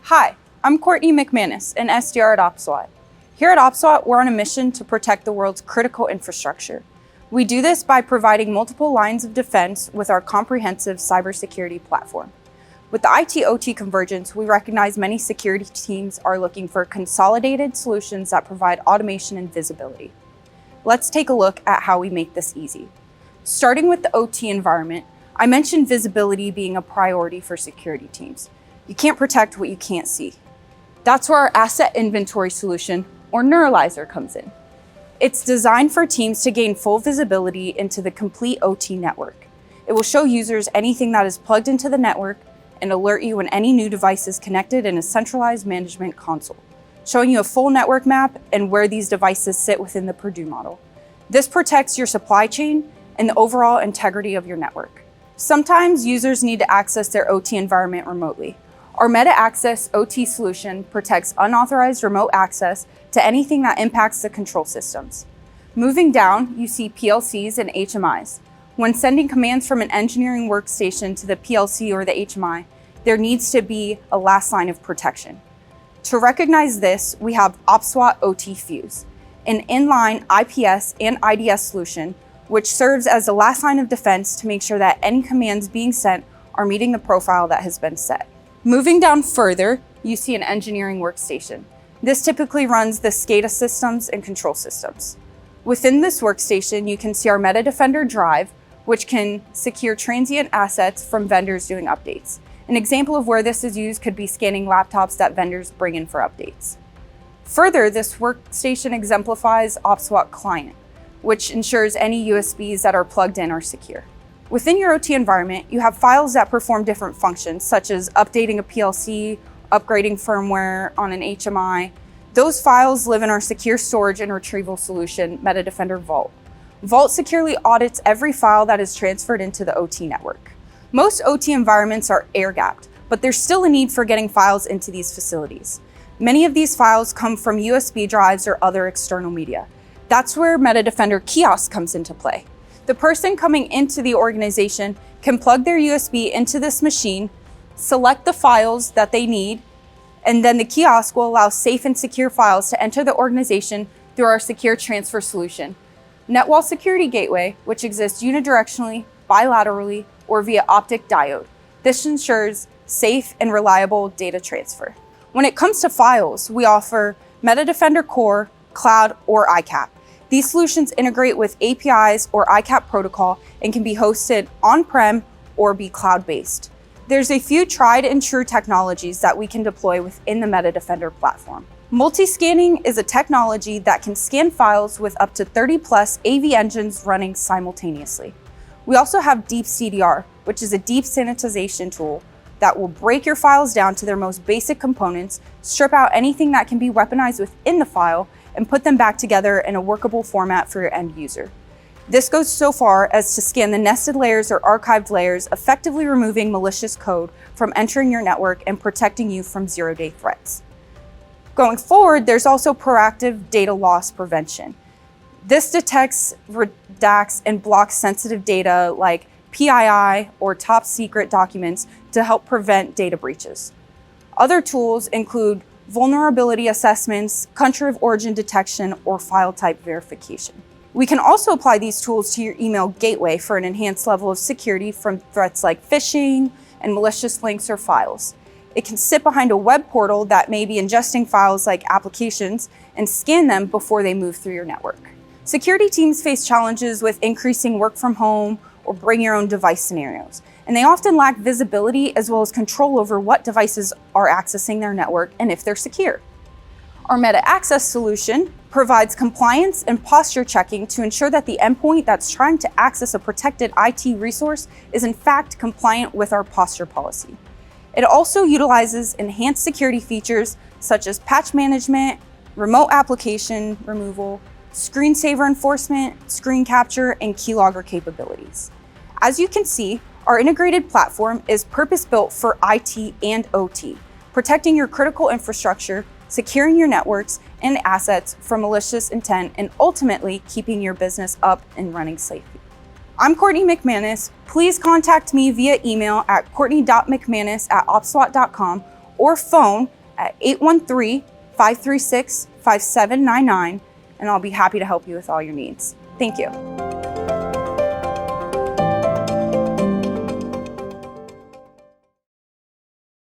Hi, I'm Courtney McManus, an SDR at OPSWAT. Here at OPSWAT, we're on a mission to protect the world's critical infrastructure. We do this by providing multiple lines of defense with our comprehensive cybersecurity platform. With the IT-OT convergence, we recognize many security teams are looking for consolidated solutions that provide automation and visibility. Let's take a look at how we make this easy. Starting with the OT environment, I mentioned visibility being a priority for security teams. You can't protect what you can't see. That's where our asset inventory solution, or Neuralyzer, comes in. It's designed for teams to gain full visibility into the complete OT network. It will show users anything that is plugged into the network and alert you when any new device is connected in a centralized management console, showing you a full network map and where these devices sit within the Purdue model. This protects your supply chain and the overall integrity of your network. Sometimes users need to access their OT environment remotely. Our Meta Access OT solution protects unauthorized remote access to anything that impacts the control systems. Moving down, you see PLCs and HMIs. When sending commands from an engineering workstation to the PLC or the HMI, there needs to be a last line of protection. To recognize this, we have OPSWAT OT Fuse, an inline IPS and IDS solution, which serves as the last line of defense to make sure that any commands being sent are meeting the profile that has been set. Moving down further, you see an engineering workstation. This typically runs the SCADA systems and control systems. Within this workstation, you can see our Meta Defender drive, which can secure transient assets from vendors doing updates. An example of where this is used could be scanning laptops that vendors bring in for updates. Further, this workstation exemplifies OPSWAT Client, which ensures any USBs that are plugged in are secure. Within your OT environment, you have files that perform different functions, such as updating a PLC, upgrading firmware on an HMI. Those files live in our secure storage and retrieval solution, Meta Defender Vault. Vault securely audits every file that is transferred into the OT network. Most OT environments are air-gapped, but there's still a need for getting files into these facilities. Many of these files come from USB drives or other external media. That's where Meta Defender Kiosk comes into play. The person coming into the organization can plug their USB into this machine, select the files that they need, and then the kiosk will allow safe and secure files to enter the organization through our secure transfer solution. NetWall Security Gateway, which exists unidirectionally, bilaterally, or via optic diode. This ensures safe and reliable data transfer. When it comes to files, we offer Meta Defender Core, Cloud, or ICAP. These solutions integrate with APIs or ICAP protocol and can be hosted on-prem or be cloud-based. There's a few tried and true technologies that we can deploy within the Meta Defender platform. Multi-scanning is a technology that can scan files with up to 30+ AV engines running simultaneously. We also have Deep CDR, which is a deep sanitization tool that will break your files down to their most basic components, strip out anything that can be weaponized within the file, and put them back together in a workable format for your end user. This goes so far as to scan the nested layers or archived layers, effectively removing malicious code from entering your network and protecting you from zero-day threats. Going forward, there's also proactive data loss prevention. This detects, redacts, and blocks sensitive data like PII or top secret documents to help prevent data breaches. Other tools include vulnerability assessments, country of origin detection, or file type verification. We can also apply these tools to your email gateway for an enhanced level of security from threats like phishing and malicious links or files. It can sit behind a web portal that may be ingesting files like applications and scan them before they move through your network. Security teams face challenges with increasing work from home or bring your own device scenarios, and they often lack visibility as well as control over what devices are accessing their network and if they're secure. Our Meta Access solution provides compliance and posture checking to ensure that the endpoint that's trying to access a protected IT resource is in fact compliant with our posture policy. It also utilizes enhanced security features such as patch management, remote application removal, screensaver enforcement, screen capture, and keylogger capabilities. As you can see, our integrated platform is purpose-built for IT and OT, protecting your critical infrastructure, securing your networks and assets from malicious intent, and ultimately keeping your business up and running safely. I'm Courtney McManus. Please contact me via email at courtney.mcmanus@opswat.com or phone at 813-536-5799, and I'll be happy to help you with all your needs. Thank you.